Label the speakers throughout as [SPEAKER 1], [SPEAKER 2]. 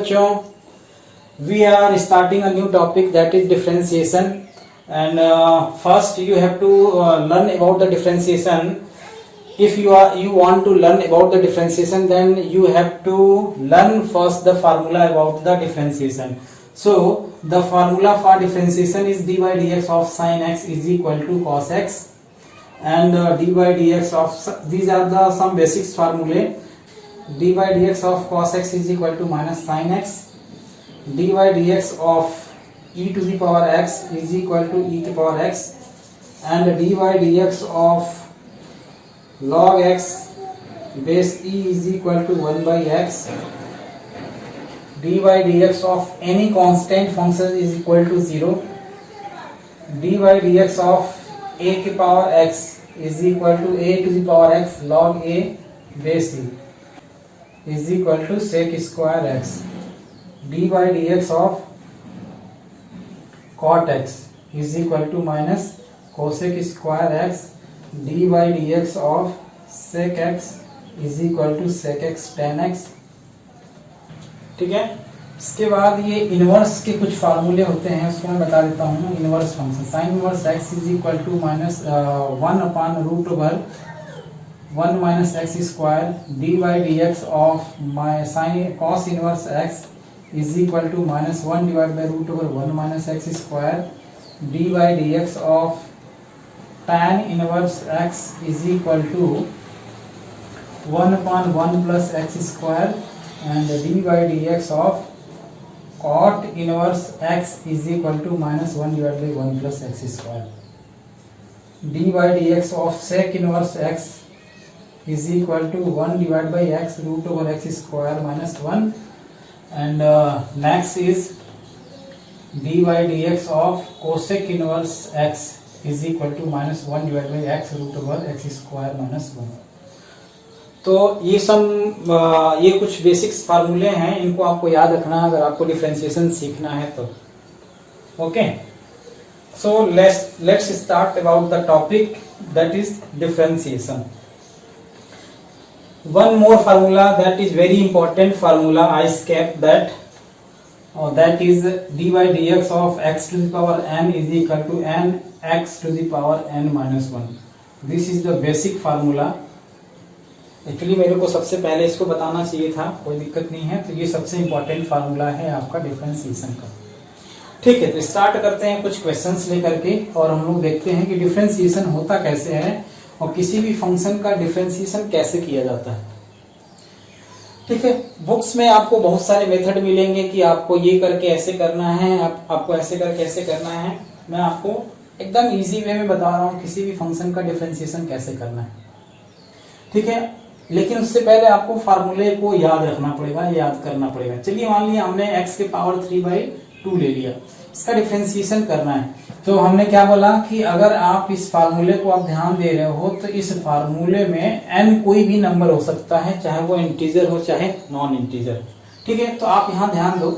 [SPEAKER 1] बच्चों, we are starting a new topic, that is differentiation. And first you have to learn about the differentiation. If you want to learn about the differentiation, then you have to learn first the formula about the differentiation. So the formula for differentiation is d by dx of sin x is equal to cos x, and d by dx of, these are the some basics formulae. D by dx of cos x is equal to minus sin x. D by dx of e to the power x is equal to e to the power x, and d by dx of log x base e is equal to 1 by x. D by dx of any constant function is equal to 0. D by dx of a की power x is equal to a to the power x log a base e is equal to sec square x. D by dx of cot x is equal to minus cosec square x. D by dx of sec x is equal to sec x tan x. ठीक है। इसके बाद ये inverse के कुछ फार्मूले होते हैं, उसको मैं बता देता हूँ। Inverse function sine inverse x is equal to minus 1 upon root over 1 minus x square. D by d x of my sine cos inverse x is equal to minus 1 divide by root over 1 minus x square. D by d x of tan inverse x is equal to 1 upon 1 plus x square, and d by dx of cot inverse x is equal to minus 1 divided by 1 plus x square. D by dx of sec inverse x is equal to 1 divided by x root over x square minus 1, and next is d by dx of cosec inverse x is equal to minus 1 divided by x root over x square minus 1. तो ये सब ये कुछ basics फार्मूले हैं, इनको आपको याद रखना है अगर आपको डिफरेंशिएशन सीखना है तो. Okay, so let's start about the topic, that is differentiation. One more formula that is very important formula, I skip that. That is d by dx of x to the power n is equal to n x to the power n minus 1. This is the basic formula. Actually मेरे को सबसे पहले इसको बताना चाहिए था, कोई दिक्कत नहीं है. तो ये सबसे इंपॉर्टेंट फार्मूला है आपका डिफरेंशिएशन का. ठीक है, तो स्टार्ट करते हैं कुछ क्वेश्चंस लेकर के, और हम लोग देखते हैं कि डिफरेंशिएशन होता कैसे है और किसी भी फंक्शन का डिफरेंशिएशन कैसे किया जाता है. ठीक है, बुक्स में आपको बहुत सारे मेथड मिलेंगे कि आपको ये करके ऐसे करना है, आपको ऐसे करके ऐसे करना है. मैं आपको एकदम इजी वे में बता रहा हूँ किसी भी फंक्शन का डिफरेंशिएशन कैसे करना है. ठीक है, लेकिन उससे पहले आपको फार्मूले को याद रखना पड़ेगा, याद करना पड़ेगा. चलिए मान लिया हमने x के पावर 3/2 ले लिया, इसका डिफरेंशिएशन करना है. तो हमने क्या बोला कि अगर आप इस फार्मूले को आप ध्यान दे रहे हो तो इस फार्मूले में n कोई भी नंबर हो सकता है, चाहे वो इंटीजर हो चाहे नॉन इंटीजर. ठीक है, तो आप यहाँ ध्यान दो.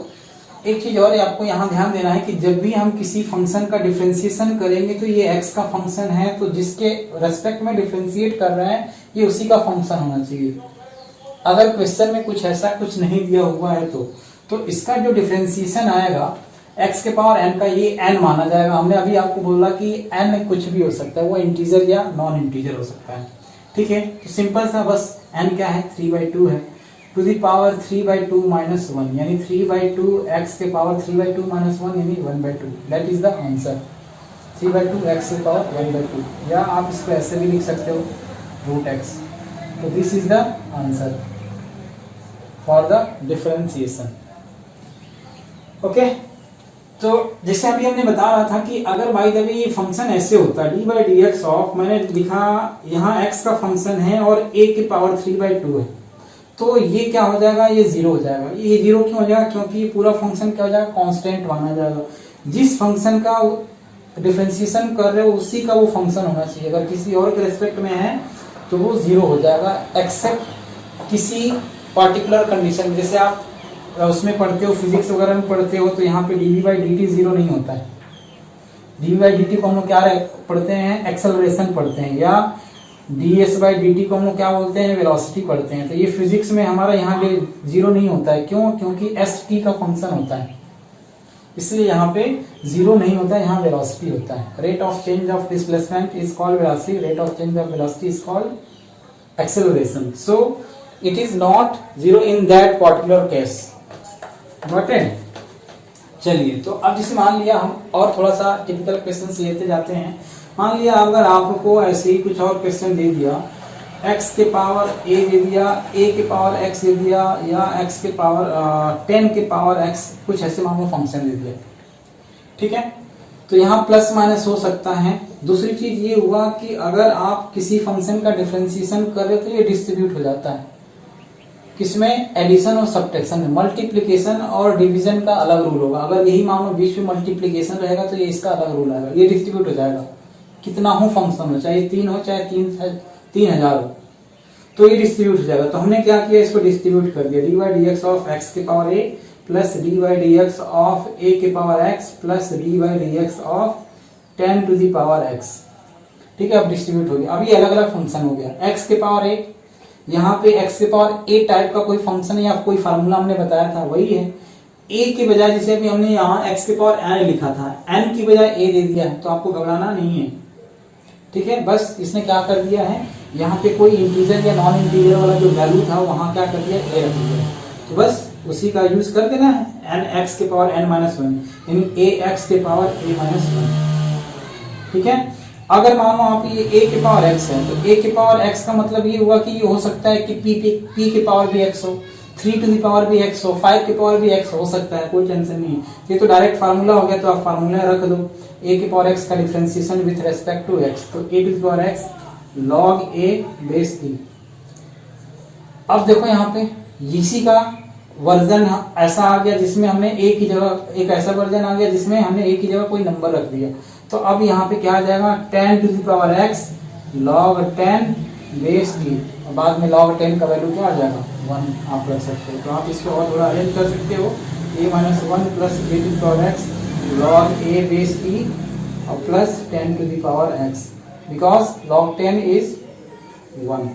[SPEAKER 1] एक चीज और आपको यहाँ ध्यान देना है कि जब भी हम किसी फंक्शन का डिफरेंशिएशन करेंगे तो ये x का फंक्शन है, तो जिसके रेस्पेक्ट में डिफरेंशिएट कर रहे हैं ये उसी का फंक्शन होना चाहिए. अगर क्वेश्चन में कुछ ऐसा कुछ नहीं दिया हुआ है तो इसका जो डिफरेंशिएशन आएगा x के पावर n का, ये n माना जाएगा. हमने अभी आपको बोला कि n कुछ भी हो सकता है, वो इंटीजर या नॉन इंटीजर हो सकता है. ठीक है, तो सिंपल सा बस n क्या है 3/2 है, टू दी पावर 3/2 माइनस 1, यानी 3/2 x के पावर 3/2 माइनस 1 यानी 1/2. That is the answer, 3/2 x के पावर 1/2. या आप इसको ऐसे भी लिख सकते हो रूट x. तो this is the answer for the differentiation. Okay, तो जैसे अभी हमने बता रहा था कि अगर बाई द वे ये फंक्शन ऐसे होता है, D by d x of, मैंने लिखा यहाँ x का फंक्शन है और a की पावर 3/2 है, तो ये क्या हो जाएगा, ये 0 हो जाएगा. ये 0 क्यों हो जाएगा, क्योंकि पूरा फंक्शन क्या हो जाएगा, कांस्टेंट माना जाएगा. जिस फंक्शन का डिफरेंशिएशन कर रहे हो उसी का वो फंक्शन होना चाहिए. अगर किसी और के रेस्पेक्ट में है तो वो 0 हो जाएगा, एक्सेप्ट किसी पर्टिकुलर कंडीशन. जैसे आप उसमें पढ़ते हो, फिजिक्स वगैरह में पढ़ते हो, तो यहाँ पे dv बाई dt 0 नहीं होता है. dv बाई dt को हम लोग क्या पढ़ते हैं, एक्सेलरेशन पढ़ते हैं, या ds/dt को हम लोग क्या बोलते हैं, वेलोसिटी पढ़ते हैं। तो ये फिजिक्स में हमारा यहाँ पे जीरो नहीं होता है, क्यों? क्योंकि st का फंक्शन होता है, इसलिए यहाँ पे जीरो नहीं होता है, यहाँ वेलोसिटी होता है। Rate of change of displacement is called velocity, rate of change of velocity is called acceleration. So it is not zero in that particular case. Got it? चलिए, तो अब जैसे मान लिया हम और थोड़ा सा टिपिकल क्वेश्चंस लेते जाते हैं। मान लिया अगर आपको ऐसे ही कुछ और क्वेश्चन दे दिया, x के पावर a दे दिया, a के पावर x दे दिया, या x के पावर 10 के पावर x, कुछ ऐसे मान लो फंक्शन दे दिया, ठीक है? तो यहाँ प्लस माइनस हो सकता है। दूसरी चीज ये हुआ कि अगर आप किसी फंक्शन का डिफरेंशिएशन कर रहे हो तो ये डिस्ट्रीब्यूट हो जाता है, किसमें? एडिशन और सब्ट्रैक्शन में। मल्टीप्लिकेशन और डिवीजन का अलग रूल होगा। अगर यही मान लो बीच में मल्टीप्लिकेशन रहेगा तो ये इसका अलग रूल आएगा, ये डिस्ट्रीब्यूट हो जाएगा, कितना हो फंक्शन हो, चाहे 3 हो चाहे 3000 हो, तो ये डिस्ट्रीब्यूट हो जाएगा। तो हमने क्या किया, इसको डिस्ट्रीब्यूट कर दिया, dy/dx ऑफ x के power a plus dy/dx of a के power x plus dy/dx of 10 to the power x, ठीक है? अब डिस्ट्रीब्यूट हो गया। अब ये अलग अलग फंक्शन हो गया, x के पावर a, यहाँ पे x के पावर a टाइप का कोई फंक्शन है या कोई फार्मूला हमने बताया था, वही है। a के बजाय जैसे अभी हमने यहाँ x के पावर n लिखा था, n की बजाय a दे दिया है, तो आपको घबराना नहीं है, ठीक है? बस इसने क्या कर दिया है, यहाँ पे कोई इंटीजर या नॉन इंटीजर वाला जो वैल्यू था वहां क्या कर दिया, a रख दिया, तो बस उसी का यूज कर देना है, n x के पावर n-1 यानी a x के पावर a-1, ठीक है? अगर मान लो आप ये a के पावर x है, तो a के पावर x का मतलब ये हुआ कि ये हो सकता है कि p के पावर भी x हो, 3 टू द पावर भी x हो, 5 के पावर भी x हो सकता है, कोई टेंशन नहीं है। ये तो डायरेक्ट फार्मूला हो गया, तो आप फार्मूला रख दो, a के पावर x का differentiation with respect to x, तो a to the power x log a base e। अब देखो यहाँ पे इसी का वर्जन ऐसा आ गया जिसमें हमने a की जगह, एक ऐसा वर्जन आ गया जिसमें हमने a की जगह कोई नंबर रख दिया, तो अब यहाँ पे क्या आ जाएगा, 10 to the power x log 10 base e, और बाद में log 10 का वैल्यू क्या आ जाएगा, 1 आप रख सकते हो। तो आप इसको और थोड़ा अरेंज कर सकते हो, a-1 plus a to the power x log a base e और plus 10 to the power x, because log 10 is 1,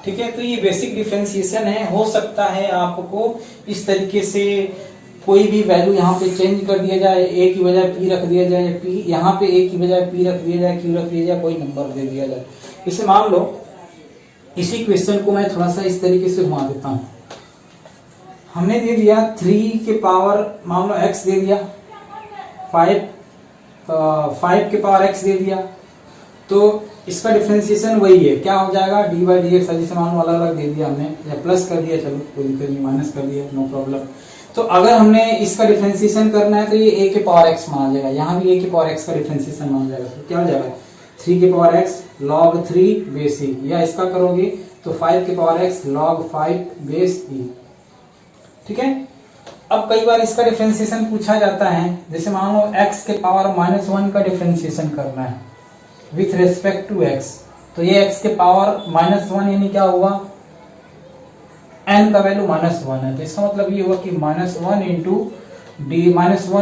[SPEAKER 1] ठीक है? तो ये बेसिक डिफरेंशिएशन है। हो सकता है आपको इस तरीके से कोई भी वैल्यू यहाँ पे चेंज कर दिया जाए, a की बजाय p रख दिया जाए, p यहाँ पे a की बजाय p रख दिया जाए, q रख दिया जाए, कोई नंबर दे दिया जाए। इसे मान लो, इसी क्वेश्चन को मैं थोड़ा सा इस तरीके से घुमा देता हूँ। हमने दे दिया 3 के पावर मान लो x दे दिया, 5 के पावर x दे दिया, तो इसका डिफरेंशिएशन वही है, क्या हो जाएगा, dy/dx, जैसे मान लो अलग अलग दे दिया हमने, या प्लस कर दिया, चलो कोई दिक्कत नहीं, माइनस कर दिया, नो प्रॉब्लम। तो अगर हमने इसका डिफरेंशिएशन करना है तो ये a के पावर x माना जाएगा, यहाँ भी a के पावर x का डिफरेंशिएशन माना जाएगा, तो क्या हो जाएगा, 3 के power x log 3 base e, या इसका करोगे तो 5 के power x log 5 base e, ठीक है? अब कई बार इसका डिफरेंशिएशन पूछा जाता है, जैसे मान लो x के पावर -1 का डिफरेंशिएशन करना है विथ रेस्पेक्ट टू x, तो ये x के पावर -1 यानी क्या हुआ, n का वैल्यू -1 है, तो इसका मतलब ये हुआ कि -1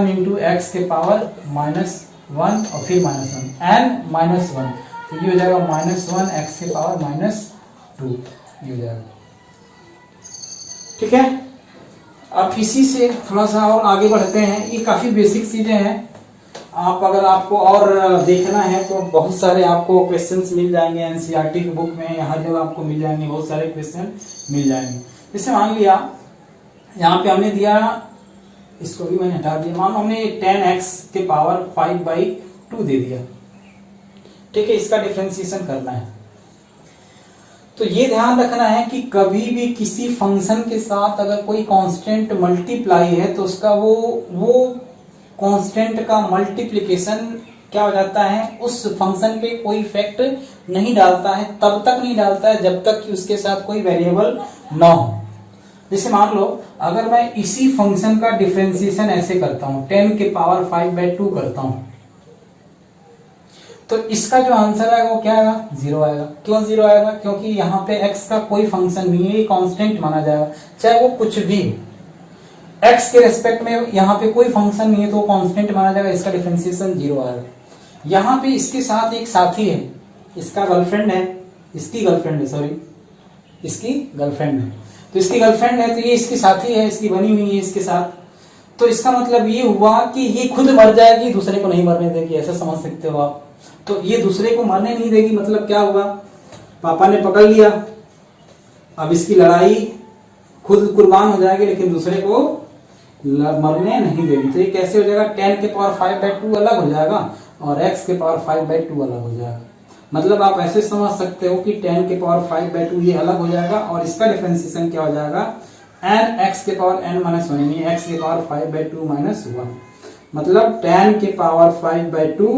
[SPEAKER 1] इंटू x के पावर -1 और फिर -1 n -1, तो ये हो जाएगा -1 x के पावर -2, ये हो जाएगा, ठीक है? अब इसी से थोड़ा सा और आगे बढ़ते हैं। ये काफी बेसिक चीजें हैं, आप अगर आपको और देखना है तो बहुत सारे आपको क्वेश्चंस मिल जाएंगे एनसीईआरटी की बुक में, हर जगह आपको मिल जाएंगे, बहुत सारे क्वेश्चन मिल जाएंगे। जैसे मान लिया यहाँ पे हमने दिया, इसको भी मैंने हटा दिया, मान लो हमने 10x के पावर 5/2 दे दिया, ठीक है? इसका डिफरेंशिएशन करना है, तो ये ध्यान रखना है कि कभी भी किसी फंक्शन के साथ अगर कोई कांस्टेंट मल्टीप्लाई है तो उसका वो कांस्टेंट का मल्टीप्लिकेशन क्या हो जाता है, उस फंक्शन पे कोई इफेक्ट नहीं डालता है, तब तक नहीं डालता है जब तक कि उसके साथ कोई वेरिएबल ना हो। जैसे मान लो अगर मैं इसी फंक्शन का डिफरेंशिएशन ऐसे करता हूं, 10 के पावर 5/2 करता हूं, तो इसका जो आंसर आएगा वो क्या आएगा, 0 आएगा। क्यों 0 आएगा, क्योंकि यहाँ पे x का कोई फंक्शन नहीं है, ये कांस्टेंट माना जाएगा, चाहे वो कुछ भी x के रेस्पेक्ट में यहाँ पे कोई फंक्शन नहीं है तो वो कांस्टेंट माना जाएगा, इसका डिफरेंशिएशन 0 आएगा। यहाँ पे इसके साथ एक साथी है, इसका गर्लफ्रेंड है, इसकी गर्लफ्रेंड है, सॉरी इसकी गर्लफ्रेंड है, तो इसकी गर्लफ्रेंड है तो ये इसकी साथी है, इसकी बनी हुई है इसके साथ। तो इसका मतलब ये हुआ कि ये खुद मर जाएगी, दूसरे को नहीं मरने देगी, ऐसा समझ सकते हो आप। तो ये दूसरे को मरने नहीं देगी, मतलब क्या हुआ, पापा ने पकड़ लिया, अब इसकी लड़ाई खुद कुर्बान हो जाएगी लेकिन दूसरे को मरने नहीं देगी। तो ये कैसे हो जाएगा, 10 के पावर 5/2 अलग हो जाएगा और x के पावर 5/2 अलग हो जाएगा। मतलब आप ऐसे समझ सकते हो कि 10 के पावर 5/2 ये अलग हो जाएगा और इसका डिफरेंशिएशन क्या हो जाएगा, n x के पावर n माइनस 1 यानी x के पावर 5/2 माइनस 1, मतलब 10 के पावर 5/2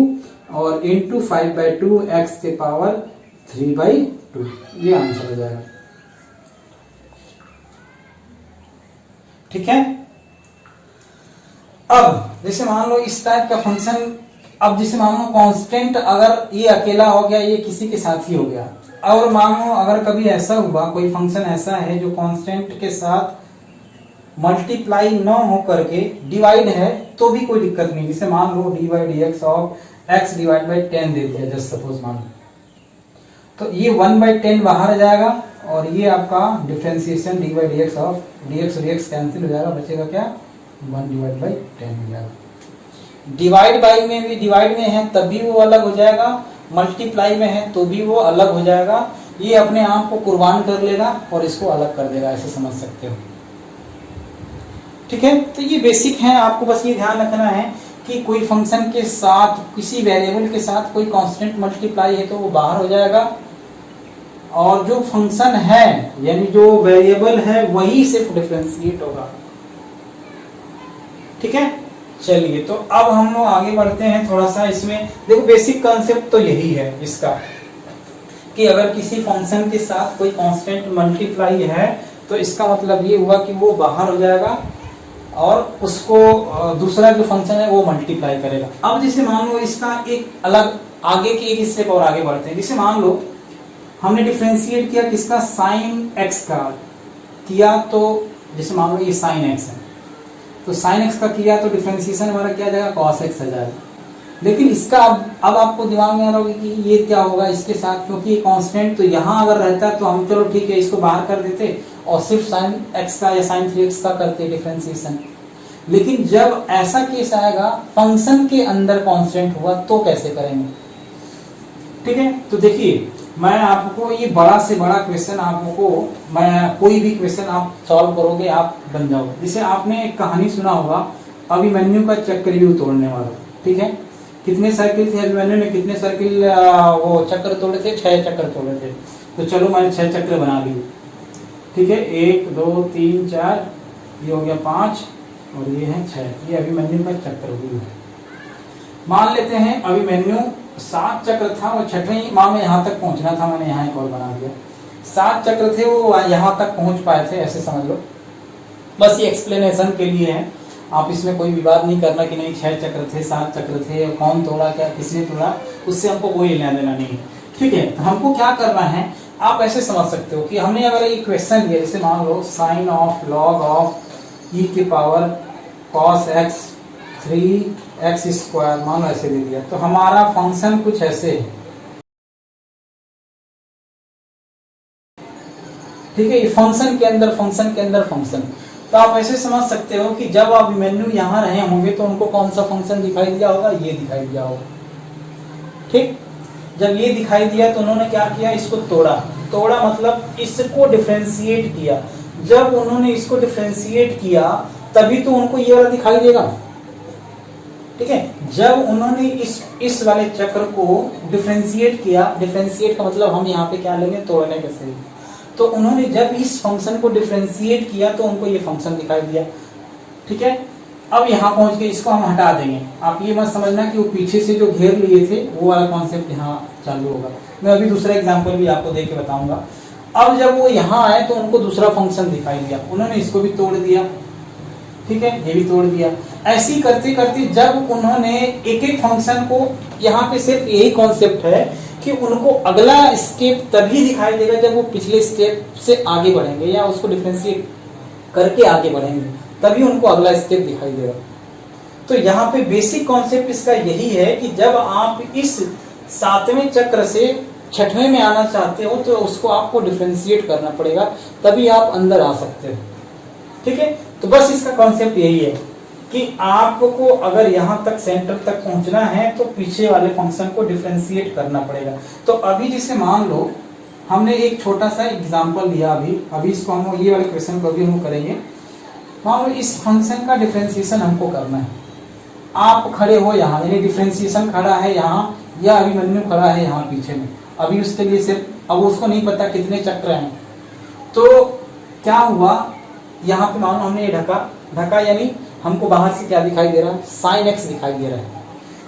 [SPEAKER 1] और इंटू 5/2 x के पावर 3/2, ये आंसर हो जाएगा। ठीक है। अब जैसे मान लो इस टाइप का फंक्शन, अब जैसे मान लो कांस्टेंट अगर ये अकेला हो गया, ये किसी के साथ ही हो गया, और मान लो अगर कभी ऐसा हुआ कोई फंक्शन ऐसा है जो कांस्टेंट के साथ मल्टीप्लाई न हो करके डिवाइड है तो भी कोई दिक्कत नहीं। जैसे मान लो dy/dx of x divide by 10 दे दिया, जस्ट सपोज मान लो, तो ये 1/10 बाहर जाएगा और ये आपका डिफरेंशिएशन dy/dx ऑफ dx और dx कैंसिल हो जाएगा, बचेगा क्या, 1/10 हो जाएगा। डिवाइड बाई में भी, डिवाइड में है तब भी वो अलग हो जाएगा, मल्टीप्लाई में है तो भी वो अलग हो जाएगा। ये अपने आप को कुर्बान कर लेगा और इसको अलग कर देगा, ऐसे समझ सकते हो। ठीक है, तो ये बेसिक है, आपको बस ये ध्यान रखना है कि कोई फंक्शन के साथ, किसी वेरिएबल के साथ कोई कांस्टेंट मल्टीप्लाई है तो वो बाहर हो जाएगा, और जो फंक्शन है यानी जो वेरिएबल है वही सिर्फ डिफरेंशिएट होगा। ठीक है, चलिए तो अब हम लोग आगे बढ़ते हैं थोड़ा सा इसमें। देखो बेसिक कॉन्सेप्ट तो यही है इसका कि अगर किसी फंक्शन के साथ कोई कांस्टेंट मल्टीप्लाई है तो इसका मतलब ये हुआ कि वो बाहर हो जाएगा और उसको दूसरा जो फंक्शन है वो मल्टीप्लाई करेगा। अब जैसे मान लो इसका एक अलग आगे की एक स्टेप और आगे बढ़ते हैं। जैसे मान लो हमने डिफरेंशिएट किया किसका, साइन एक्स का किया, तो जैसे मान लो ये साइन एक्स है तो साइन एक्स का किया तो डिफरेंशिएशन हमारा क्या जाएगा, कॉस एक्स आ जाएगा। लेकिन इसका अब आपको दिमाग में आ रहा होगा कि ये क्या होगा इसके साथ, क्योंकि ये कांस्टेंट तो यहाँ अगर रहता है तो हम चलो ठीक है इसको बाहर कर देते और सिर्फ साइन एक्स का या साइन 3x का करते डिफरेंशिएशन। लेकिन जब ऐसा केस आएगा फंक्शन के अंदर कांस्टेंट हुआ तो कैसे करेंगे। ठीक है, तो देखिए मैं आपको ये बड़ा से बड़ा क्वेश्चन आपको, मैं कोई भी क्वेश्चन आप सॉल्व करोगे आप बन जाओगे। जैसे आपने एक कहानी सुना होगा अभिमन्यु का चक्रव्यूह तोड़ने वाला। ठीक है, कितने सर्किल थे अभिमन्यु ने, कितने सर्किल वो चक्र तोड़े थे, 6 चक्र तोड़े थे। तो चलो मैंने 6 चक्र बना लिए। ठीक है, 1 2 3 4, ये हो गया 5 और ये है 6, ये अभिमन्यु का चक्रव्यूह है। मान लेते हैं अभिमन्यु 7 चक्र था, वो 6वें माह में यहाँ तक पहुंचना था, मैंने यहाँ एक और बना दिया। 7 चक्र थे वो यहाँ तक पहुंच पाए थे, ऐसे समझ लो। बस ये एक्सप्लेनेशन के लिए है, आप इसमें कोई विवाद नहीं करना कि नहीं 6 चक्र थे 7 चक्र थे, कौन तोड़ा क्या किसने तोड़ा, उससे हमको कोई लेना देना नहीं है। ठीक है, तो हमको क्या करना है, आप ऐसे समझ सकते हो कि हमने अगर ये क्वेश्चन दिया, जैसे मान लो साइन ऑफ लॉग ऑफ ई की power cos x 3x square, मान लो ऐसे दे दिया, तो हमारा फंक्शन कुछ ऐसे है। ठीक है, फंक्शन के अंदर फंक्शन, तो आप ऐसे समझ सकते हो कि जब आप अभिमन्यु यहाँ रहे होंगे तो उनको कौन सा फंक्शन दिखाई दिया होगा, ये दिखाई दिया होगा। ठीक, जब ये दिखाई दिया तो उन्होंने क्या किया, इसको तोड़ा मतलब इसको डिफरेंशिएट किया। जब उन्होंने इसको डिफरेंशिएट किया तभी तो उनको ये वाला दिखाई देगा। ठीक है, जब उन्होंने इस वाले चक्र को डिफरेंशिएट किया, डिफरेंशिएट का मतलब हम यहाँ पे क्या लेंगे, तोड़ने के से, तो उन्होंने जब इस फंक्शन को डिफरेंशिएट किया तो उनको ये फंक्शन दिखाई दिया। ठीक है, अब यहाँ पहुंच के इसको हम हटा देंगे। आप ये मत समझना कि वो पीछे से जो घेर लिए थे वो वाला कॉन्सेप्ट यहाँ चालू होगा। मैं अभी दूसरा एग्जांपल भी आपको दे के बताऊंगा। अब जब वो यहाँ आए तो उनको दूसरा फंक्शन दिखाई दिया, उन्होंने इसको भी तोड़ दिया। ठीक है, ये भी तोड़ दिया। ऐसी करते करते जब उन्होंने एक एक फंक्शन को, यहाँ पे सिर्फ यही कॉन्सेप्ट है कि उनको अगला स्टेप तभी दिखाई देगा जब वो पिछले स्टेप से आगे बढ़ेंगे या उसको डिफरेंशिएट करके आगे बढ़ेंगे, तभी उनको अगला स्टेप दिखाई देगा। तो यहाँ पे बेसिक कॉन्सेप्ट इसका यही है कि जब आप इस 7वें चक्र से छठवें में आना चाहते हो तो उसको आपको डिफरेंशिएट करना पड़ेगा, तभी आप अंदर आ सकते हो। ठीक है, तो बस इसका कॉन्सेप्ट यही है कि आपको अगर यहां तक सेंटर तक पहुंचना है तो पीछे वाले फंक्शन को डिफरेंशिएट करना पड़ेगा। तो अभी जैसे मान लो हमने एक छोटा सा एग्जांपल लिया, अभी इसको हम ये वाले क्वेश्चन को भी हम करेंगे। मान लो इस फंक्शन का डिफरेंशिएशन हमको करना है। आप खड़े हो यहाँ, यानी डिफरेंशिएशन खड़ा है यहाँ, या अभिमन्यु खड़ा है यहाँ पीछे में। अभी उसके लिए सिर्फ अब उसको नहीं पता कितने चक्र हैं, तो क्या हुआ यहाँ पे मान लो हमने ये ढका यानी हमको बाहर से क्या दिखाई दे रहा है, साइन एक्स दिखाई दे रहा है।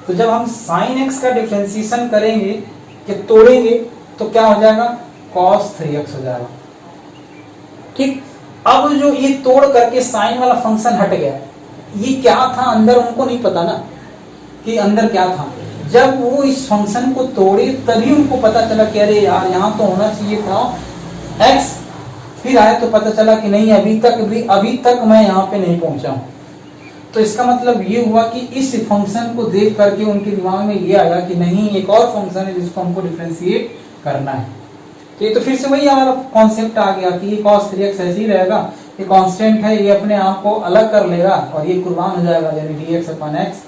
[SPEAKER 1] तो जब हम साइन एक्स का डिफरेंशिएशन करेंगे कि तोड़ेंगे तो क्या हो जाएगा, cos 3x हो जाएगा। ठीक, अब जो ये तोड़ करके साइन वाला फंक्शन हट गया, ये क्या था अंदर उनको नहीं पता ना कि अंदर क्या था। जब वो इस फंक्शन को तोड़े तभी उनको पता चला कि अरे यार यहाँ तो होना चाहिए था x, फिर आए तो पता चला कि नहीं अभी तक मैं यहाँ पे नहीं पहुंचा हूं। तो इसका मतलब ये हुआ कि इस फंक्शन को देख करके उनके दिमाग में ये आया कि नहीं एक और फंक्शन है जिसको हमको डिफरेंशिएट करना है। तो ये तो फिर से वही हमारा कॉन्सेप्ट आ गया कि ये cos 3x ऐसे ही रहेगा, ये कांस्टेंट है, ये अपने आप को अलग कर लेगा और ये कुर्बान हो जाएगा, यानी dx अपन x,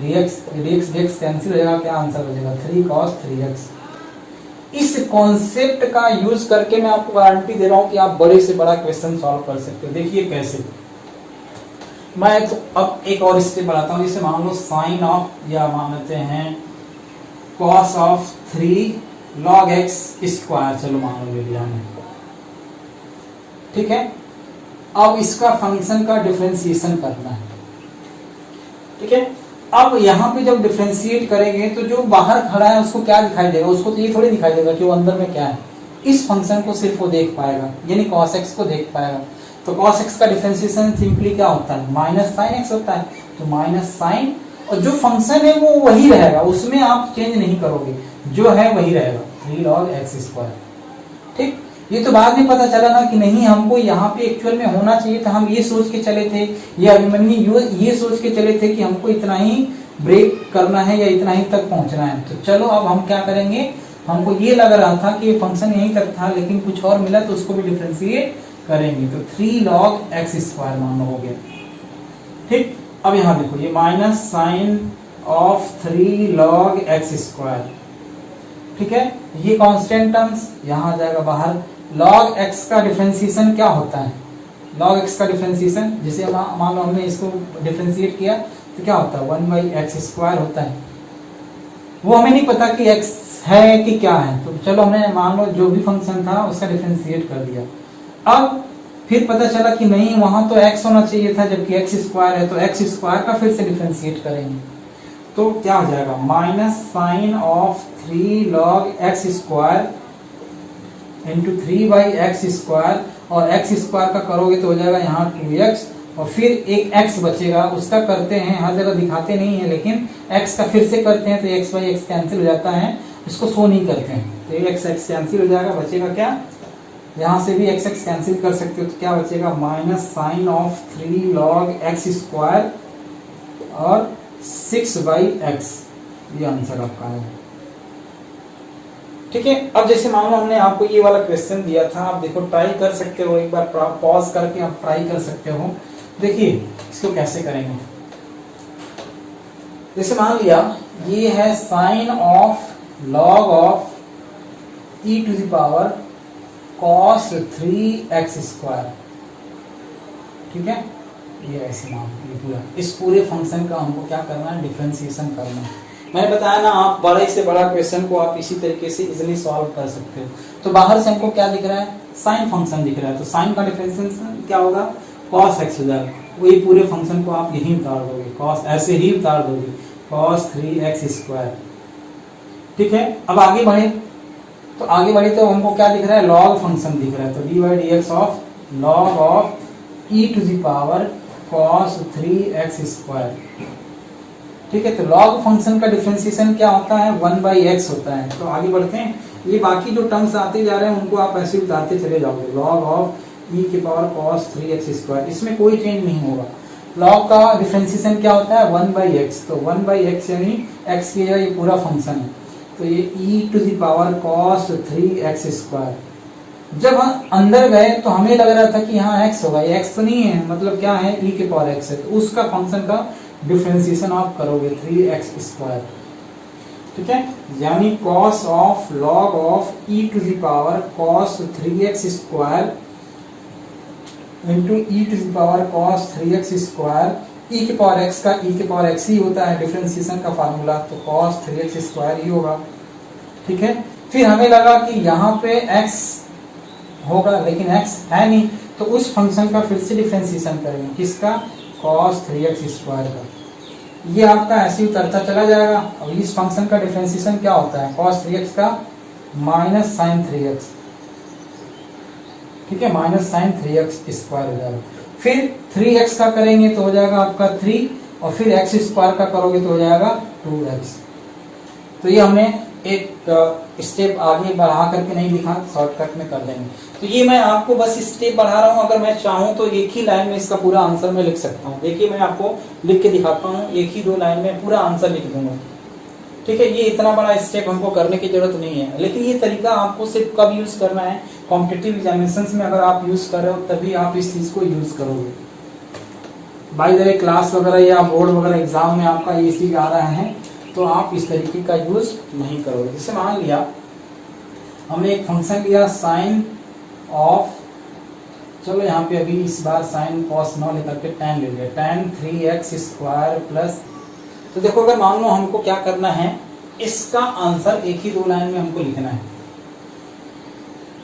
[SPEAKER 1] dx कैंसिल हो जाएगा। क्या आंसर हो जाएगा, 3 cos 3x। इस कॉन्सेप्ट का यूज करके मैं आपको गारंटी दे रहा हूं कि आप बड़े से बड़ा क्वेश्चन सॉल्व कर सकते हो। देखिए कैसे, मैं तो अब एक और स्टेप बढ़ाता हूँ। जैसे मान लो साइन ऑफ या मानते हैं cos of 3 log x square, चलो मान लो ले लिया हमने। ठीक है, अब इसका फंक्शन का डिफरेंशिएशन करना है। ठीक है, अब यहाँ पे जब डिफरेंशिएट करेंगे तो जो बाहर खड़ा है उसको क्या दिखाई देगा, उसको तो ये थोड़ी दिखाई देगा कि वो अंदर में क्या है। इस फंक्शन को सिर्फ वो देख पाएगा, यानी cos x को देख पाएगा। तो cos x का डिफरेंशिएशन सिंपली क्या होता है, माइनस साइन x होता है। तो माइनस साइन, और जो फंक्शन है वो वही रहेगा, उसमें आप चेंज नहीं करोगे, जो है वही रहेगा 3 log x स्क्वायर। ठीक, ये तो बाद में पता चला ना कि नहीं हमको यहाँ पे एक्चुअल में होना चाहिए था, हम ये सोच के चले थे, ये अभिमन्यु ये सोच के चले थे कि हमको इतना ही ब्रेक करना है या इतना ही तक पहुंचना है। तो चलो अब हम क्या करेंगे, हमको ये लग रहा था कि ये फंक्शन यहीं तक था लेकिन कुछ और मिला तो उसको भी डिफरेंशिएट करेंगे। तो 3 log x स्क्वायर मान लो हो गया। ठीक, अब यहाँ देखो ये minus sine of 3 log x square. ठीक है, ये कांस्टेंट टर्म्स यहाँ आ जाएगा बाहर। log x का डिफरेंशिएशन क्या होता है, log x का डिफरेंशिएशन जैसे मान लो हमने इसको डिफरेंशिएट किया तो क्या होता है 1/x स्क्वायर होता है। वो हमें नहीं पता कि x है कि क्या है, तो चलो हमने मान लो जो भी फंक्शन था उसका डिफरेंशिएट कर दिया। अब फिर पता चला कि नहीं वहां तो x होना चाहिए था जबकि x स्क्वायर है, तो x स्क्वायर का फिर से डिफरेंशिएट करेंगे तो क्या हो जाएगा, minus sine of 3 log x square into 3/x square, और x स्क्वायर का करोगे तो हो जाएगा यहाँ 2x, और फिर एक x बचेगा, उसका करते हैं, हर जगह दिखाते नहीं है लेकिन x का फिर से करते हैं तो x/x कैंसिल हो जाता है, इसको शो नहीं करते हैं तो x कैंसिल हो जाएगा, बचेगा क्या, यहाँ से भी x कैंसिल कर सकते हो तो क्या बचेगा, minus sine of 3 log x square और 6/x, ये आंसर आपका है। ठीक है, अब जैसे मान लो हमने आपको ये वाला क्वेश्चन दिया था, आप देखो ट्राई कर सकते हो, एक बार पॉज करके आप ट्राई कर सकते हो। देखिए इसको कैसे करेंगे, जैसे मान लिया ये है sine of log of e to the power cos 3x square. ठीक है, ये ऐसे मान ये पूरा, इस पूरे फंक्शन का हमको क्या करना है, डिफरेंशिएशन करना है। मैंने बताया ना आप बड़े से बड़ा क्वेश्चन को आप इसी तरीके से इजीली सॉल्व कर सकते हो। तो बाहर से हमको क्या दिख रहा है, साइन फंक्शन दिख रहा है, तो साइन का डिफरेंशिएशन क्या होगा, cos x हो जाएगा। वही पूरे फंक्शन को आप यही उतार दोगे, cos ऐसे ही उतार दोगे, cos 3x स्क्वायर। ठीक है, अब आगे बढ़े तो हमको क्या दिख रहा है, लॉग फंक्शन दिख रहा है, तो d/dx of log of e to the power cos 3x square. ठीक है, तो लॉग फंक्शन का डिफरेंशिएशन क्या होता है, 1/x होता है। तो आगे बढ़ते हैं, ये बाकी जो टर्म्स आते जा रहे हैं उनको आप ऐसे उतारते चले जाओगे, लॉग ऑफ e की पावर cos 3x स्क्वायर, इसमें कोई चेंज नहीं होगा। लॉग का डिफरेंशिएशन क्या होता है, 1/x, तो 1/x यानी x की जगह ये पूरा फंक्शन है, तो ये e to the power cos 3x square. जब हम अंदर गए तो हमें लग रहा था कि यहाँ x होगा, ये x तो नहीं है, मतलब क्या है e के पावर x है, तो उसका फंक्शन का डिफरेंशिएशन आप करोगे 3x स्क्वायर, ठीक है। यानी cos of log of e to the power cos 3x square into e to the power cos 3x square, e के पावर x का e के पावर x ही होता है डिफरेंशिएशन का फार्मूला, तो cos 3x स्क्वायर ही होगा, ठीक है। फिर हमें लगा कि यहाँ पे x होगा लेकिन x है नहीं, तो उस फंक्शन का फिर से डिफरेंशिएशन करेंगे, किसका, cos 3x स्क्वायर का। ये आपका ऐसे ही उतरता चला जाएगा। अब इस फंक्शन का डिफरेंशिएशन क्या होता है, cos 3x का माइनस साइन 3x, ठीक है, माइनस साइन 3x स्क्वायर हो जाएगा। फिर 3x का करेंगे तो हो जाएगा आपका 3, और फिर x स्क्वायर का करोगे तो हो जाएगा 2x। तो ये हमने एक स्टेप आगे बढ़ा करके नहीं लिखा, शॉर्टकट में कर लेंगे। तो ये मैं आपको बस स्टेप बढ़ा रहा हूँ, अगर मैं चाहूँ तो एक ही लाइन में इसका पूरा आंसर मैं लिख सकता हूँ। देखिए मैं आपको लिख के दिखाता हूँ, एक ही 2 लाइन में पूरा आंसर लिख दूंगा, ठीक है। ये इतना बड़ा स्टेप हमको करने की जरूरत नहीं है, लेकिन ये तरीका आपको सिर्फ कब यूज करना है, कॉम्पिटिटिव एग्जामिनेशंस में अगर आप यूज कर रहे हो तभी आप इस चीज को यूज करोगे। बाय द वे क्लास वगैरह या बोर्ड वगैरह एग्जाम में आपका ये चीज आ रहा है तो आप इस तरीके का यूज नहीं करोगे। जैसे मान लिया हमने एक फंक्शन लिया साइन ऑफ, चलो यहाँ पे अभी इस बार साइन कॉस न लेकर के tan ले लिया, tan 3x स्क्वायर प्लस, तो देखो अगर मान लो हमको क्या करना है, इसका आंसर एक ही 2 लाइन में हमको लिखना है,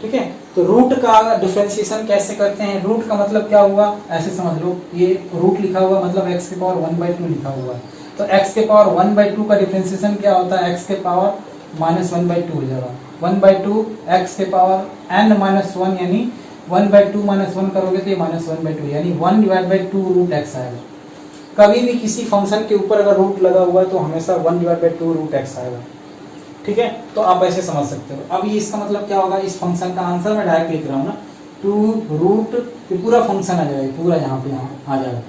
[SPEAKER 1] ठीक है। तो रूट का डिफरेंशिएशन कैसे करते हैं, रूट का मतलब क्या हुआ, ऐसे समझ लो, ये रूट लिखा हुआ मतलब x के पावर 1/2 लिखा हुआ है, तो x के पावर 1/2 का डिफरेंशिएशन क्या होता है, x के पावर माइनस 1/2 हो जाएगा, 1/2 x के पावर n-1, यानी 1/2 माइनस 1 करोगे तो ये -1/2, यानी 1/2 रूट x आएगा। कभी भी किसी फंक्शन के ऊपर अगर रूट लगा हुआ है तो हमेशा 1/2 रूट x आएगा, ठीक है। तो आप ऐसे समझ सकते हो। अब ये इसका मतलब क्या होगा, इस फंक्शन का आंसर मैं डायरेक्ट लिख रहा हूँ ना, 2 रूट, पूरा फंक्शन आ जाएगा, पूरा यहाँ पे आ जाएगा,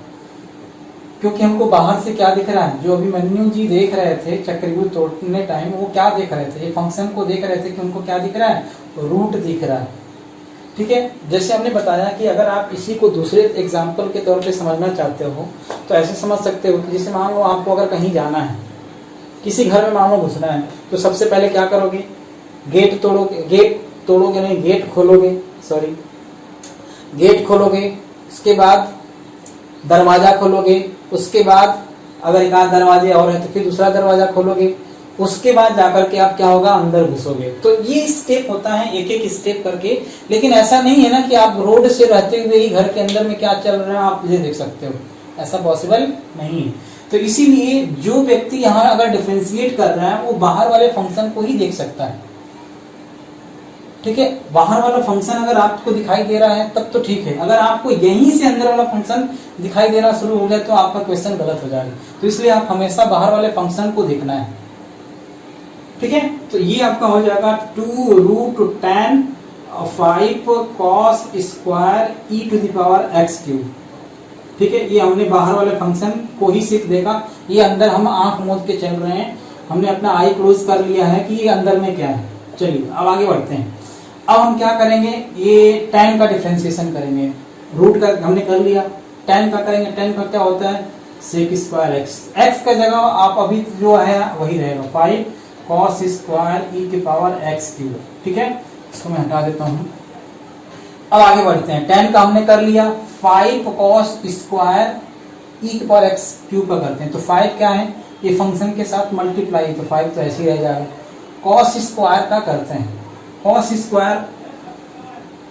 [SPEAKER 1] क्योंकि हमको बाहर से क्या दिख रहा है, जो अभिमन्यु जी देख रहे थे चक्रव्यूह तोड़ने टाइम, वो क्या देख रहे थे, ये फंक्शन को देख रहे थे कि उनको क्या दिख रहा है, रूट दिख रहा है, ठीक है। जैसे हमने बताया कि अगर आप इसी को दूसरे एग्जाम्पल के तौर पे समझना चाहते हो तो ऐसे समझ सकते हो कि जैसे मान लो आपको अगर कहीं जाना है, किसी घर में मान लो घुसना है, तो सबसे पहले क्या करोगे, गेट खोलोगे, उसके बाद दरवाजा खोलोगे, उसके बाद अगर एक आध दरवाजे और है तो फिर दूसरा दरवाजा खोलोगे, उसके बाद जाकर के आप क्या होगा, अंदर घुसोगे। तो ये स्टेप होता है, एक एक स्टेप करके। लेकिन ऐसा नहीं है ना कि आप रोड से रहते हुए ही घर के अंदर में क्या चल रहा है आप ये देख सकते हो, ऐसा पॉसिबल नहीं है। तो इसीलिए जो व्यक्ति यहाँ अगर डिफरेंशिएट कर रहा है वो बाहर वाले फंक्शन को ही देख सकता है, ठीक है। बाहर वाला फंक्शन अगर आपको दिखाई दे रहा है तब तो ठीक है, अगर आपको यहीं से अंदर वाला फंक्शन दिखाई देना शुरू हो जाए तो आपका क्वेश्चन गलत हो जाएगा। तो इसलिए आप हमेशा बाहर वाले फंक्शन को देखना है, ठीक है। तो ये आपका हो जाएगा 2 root tan 5 cos square e to the power x cube, ठीक है। ये हमने बाहर वाले फंक्शन को ही सिर्फ देखा, ये अंदर हम आंख मूंद के चल रहे हैं, हमने अपना आई क्लोज कर लिया है कि ये अंदर में क्या है। चलिए अब आगे बढ़ते हैं। अब हम क्या करेंगे, ये tan का डिफरेंशिएशन करेंगे, रूट का हमने कर लिया, tan का करेंगे, tan का क्या होता है sec स्क्वायर x का जगह आप अभी जो है वही रहेगा 5 cos स्क्वायर e के पावर x क्यूब, ठीक है। इसको मैं हटा देता हूँ। अब आगे बढ़ते हैं, tan का हमने कर लिया, 5 cos स्क्वायर e के पावर x क्यूब का करते हैं। तो 5 क्या है, ये फंक्शन के साथ मल्टीप्लाई, तो 5 तो ऐसे ही रह जाएगा। cos स्क्वायर का करते हैं, cos स्क्वायर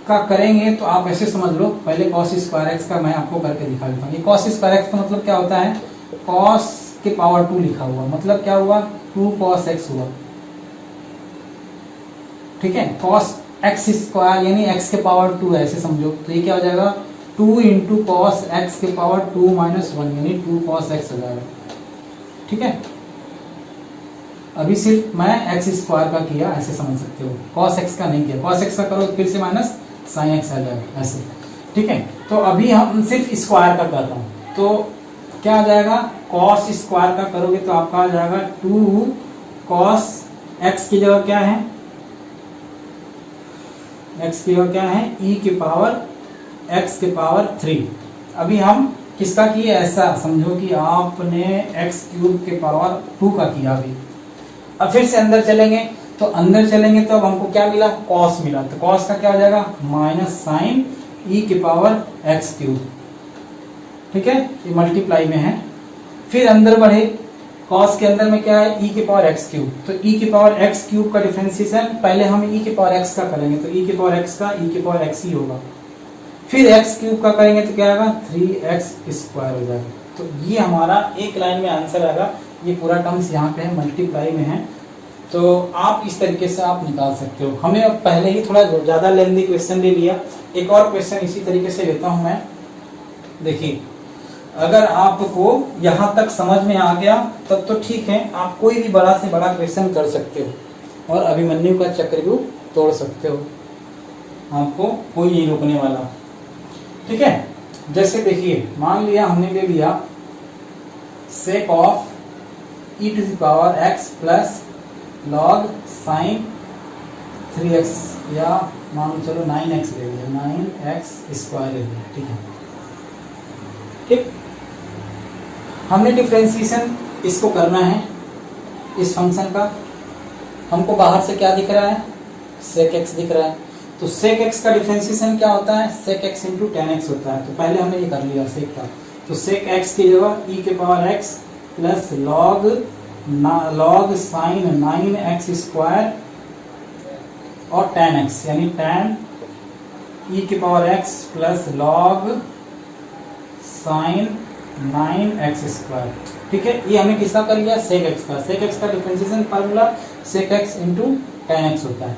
[SPEAKER 1] का करेंगे तो आप ऐसे समझ लो, पहले cos स्क्वायर x का मैं आपको करके दिखा देता हूँ। ये cos स्क्वायर x का मतलब क्या होता है, cos के पावर 2 लिखा हुआ, मतलब क्या हुआ 2 cos x हुआ, ठीक है। cos x स्क्वायर यानी x के पावर 2 ऐसे समझो, तो ये क्या हो जाएगा 2 इंटू कॉस एक्स के पावर 2 माइनस 1 यानी 2 cos x हो जाएगा, ठीक है। अभी सिर्फ मैं x स्क्वायर का किया, ऐसे समझ सकते हो, cos x का नहीं किया। cos x का करो फिर से माइनस sin x आ जाएगा ऐसे, ठीक है। तो अभी हम सिर्फ स्क्वायर का कर रहा हूँ, तो क्या आ जाएगा, cos स्क्वायर का करोगे तो आपका आ जाएगा 2 cos x की जगह क्या है, x की जगह क्या है, e के पावर x के पावर 3। अभी हम किसका किए, ऐसा समझो कि आपने x क्यूब के पावर 2 का किया अभी। अब फिर से अंदर चलेंगे, तो अंदर चलेंगे तो अब हमको क्या मिला, cos मिला, तो cos का क्या हो जाएगा, माइनस साइन e के पावर x क्यूब। ठीक है, ये मल्टीप्लाई में है। फिर अंदर बढ़े, cos के अंदर में क्या है, e के पावर x क्यूब, तो e के पावर x क्यूब का डिफरेंशिएशन पहले हम e के पावर x का करेंगे, तो e के पावर x का e के पावर x ही होगा। फिर x क्यूब का करेंगे तो क्या आएगा, 3x स्क्वायर हो जाएगा। तो ये हमारा एक लाइन में आंसर आएगा। ये पूरा टर्म्स यहाँ पे है, मल्टीप्लाई में है, तो आप इस तरीके से आप निकाल सकते हो। हमने अब पहले ही थोड़ा ज्यादा लेंथी क्वेश्चन ले लिया, एक और क्वेश्चन इसी तरीके से लेता हूं मैं। देखिए, अगर आपको यहाँ तक समझ में आ गया तब तो ठीक है, आप कोई भी बड़ा से बड़ा क्वेश्चन कर सकते हो और अभिमन्यु का चक्रव्यूह तोड़ सकते हो, आपको कोई नहीं रोकने वाला। ठीक है, जैसे देखिए, मान लिया हमने ले लिया sec of e to the power x plus log sine 3x, या मान चलो 9x ले लिया, 9x स्क्वायर ले लिया। ठीक है, ठीक, हमने डिफरेंशिएशन इसको करना है, इस फंक्शन का। हमको बाहर से क्या दिख रहा है, सेक x दिख रहा है, तो सेक x का डिफरेंशिएशन क्या होता है, सेक x इंटू टेन एक्स होता है। तो पहले हमने ये कर लिया सेक का, तो सेक x की जगह e के power x plus log sign 9x square और टेन एक्स, यानी टेन e के power x plus log sign 9x square. ठीक है, ये हमने किसका कर लिया, सेक x का। सेक x का डिफरेंशिएशन फार्मूला सेक x इंटू टेन एक्स होता है।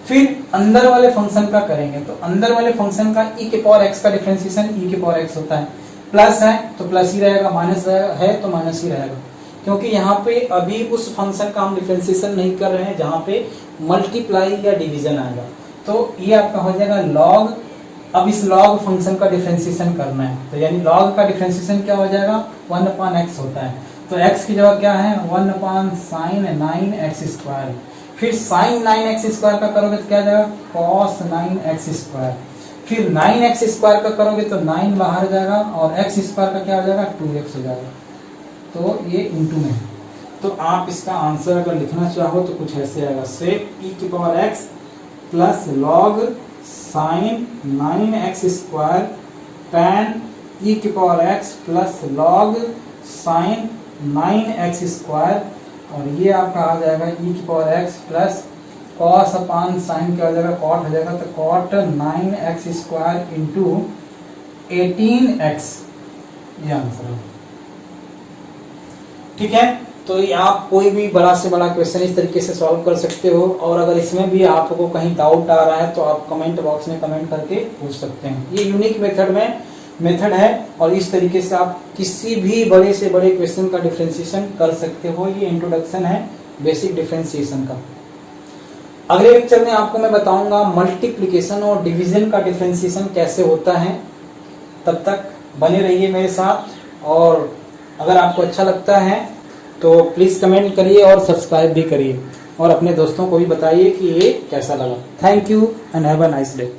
[SPEAKER 1] फिर अंदर वाले फंक्शन का करेंगे, तो अंदर वाले फंक्शन का e के पावर x का डिफरेंशिएशन e के पावर x होता है। प्लस है तो प्लस ही रहेगा, माइनस है तो माइनस ही रहेगा, क्योंकि यहाँ पे अभी उस फंक्शन का हम डिफरेंशिएशन नहीं कर रहे हैं जहाँ पे मल्टीप्लाई या डिवीजन आएगा। तो ये आपका हो जाएगा लॉग, अब इस लॉग फंक्शन का डिफरेंशिएशन करना है, तो यानी लॉग का डिफरेंशिएशन क्या हो जाएगा, 1/x होता है। तो x की जगह क्या है, 1/sin 9x स्क्वायर। फिर sin 9x स्क्वायर का करोगे तो क्या आ जाएगा, cos 9x स्क्वायर। फिर 9x स्क्वायर का करोगे तो 9 बाहर जाएगा और x स्क्वायर का क्या हो जाएगा, 2x हो जाएगा। तो ये इंटू में है, तो आप इसका आंसर अगर लिखना चाहो तो कुछ ऐसे आएगा, सेक e की power x plus log sign 9x square tan e की power x plus log sign 9x square, और ये आपका आ जाएगा e की पावर x प्लस cos अपान साइन क्या हो जाएगा, cot हो जाएगा, तो cot 9x square into 18x, ये आंसर है। ठीक है, तो ये आप कोई भी बड़ा से बड़ा क्वेश्चन इस तरीके से सॉल्व कर सकते हो, और अगर इसमें भी आपको कहीं डाउट आ रहा है तो आप कमेंट बॉक्स में कमेंट करके पूछ सकते हैं। ये यूनिक मेथड है और इस तरीके से आप किसी भी बड़े से बड़े क्वेश्चन का डिफरेंशिएशन कर सकते हो। ये इंट्रोडक्शन है बेसिक डिफरेंशिएशन का। अगले लेक्चर में आपको मैं बताऊंगा मल्टीप्लिकेशन और डिवीजन का डिफरेंशिएशन कैसे होता है। तब तक बने रहिए मेरे साथ, और अगर आपको अच्छा लगता है तो प्लीज़ कमेंट करिए और सब्सक्राइब भी करिए, और अपने दोस्तों को भी बताइए कि ये कैसा लगा। Thank you and have a nice day.